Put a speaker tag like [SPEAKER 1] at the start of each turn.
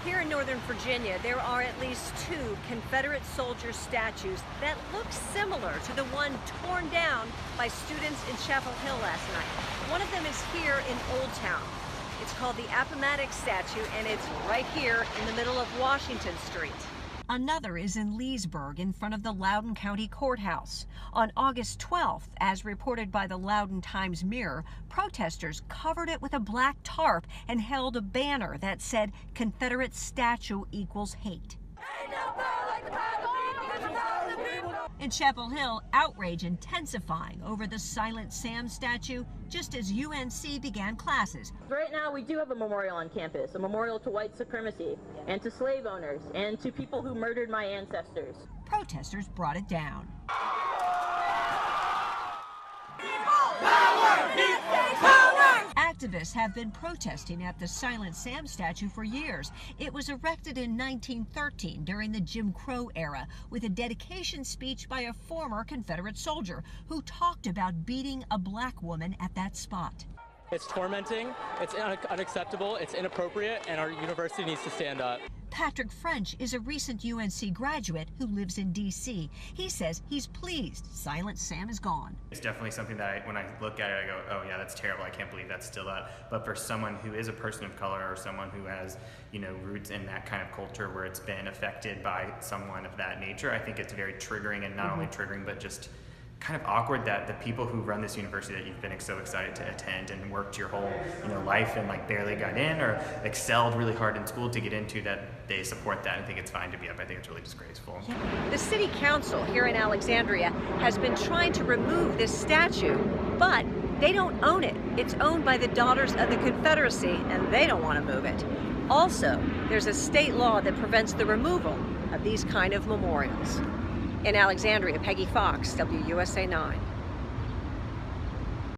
[SPEAKER 1] Here in Northern Virginia, there are at least 2 Confederate soldier statues that look similar to the one torn down by students in Chapel Hill last night. One of them is here in Old Town. It's called the Appomattox statue, and it's right here in the middle of Washington Street. Another is in Leesburg in front of the Loudoun County Courthouse. On August 12th, as reported by the Loudoun Times-Mirror, protesters covered it with a black tarp and held a banner that said, "Confederate statue equals hate." In Chapel Hill, outrage intensifying over the Silent Sam statue just as UNC began classes.
[SPEAKER 2] Right now we do have a memorial on campus, a memorial to white supremacy and to slave owners and to people who murdered my ancestors.
[SPEAKER 1] Protesters brought it down. Activists have been protesting at the Silent Sam statue for years. It was erected in 1913 during the Jim Crow era with a dedication speech by a former Confederate soldier who talked about beating a black woman at that spot.
[SPEAKER 3] It's tormenting, it's unacceptable, it's inappropriate, and our university needs to stand up.
[SPEAKER 1] Patrick French is a recent UNC graduate who lives in D.C. He says he's pleased Silent Sam is gone.
[SPEAKER 4] It's definitely something that when I look at it, I go, oh yeah, that's terrible. I can't believe that's still up. But for someone who is a person of color or someone who has, roots in that kind of culture where it's been affected by someone of that nature, I think it's very triggering, and not only triggering, but just kind of awkward that the people who run this university that you've been so excited to attend and worked your whole life and barely got in or excelled really hard in school to get into, that they support that and think it's fine to be up. I think it's really disgraceful.
[SPEAKER 1] The city council here in Alexandria has been trying to remove this statue, but they don't own it. It's owned by the Daughters of the Confederacy, and they don't want to move it. Also, there's a state law that prevents the removal of these kind of memorials. In Alexandria, Peggy Fox, WUSA 9.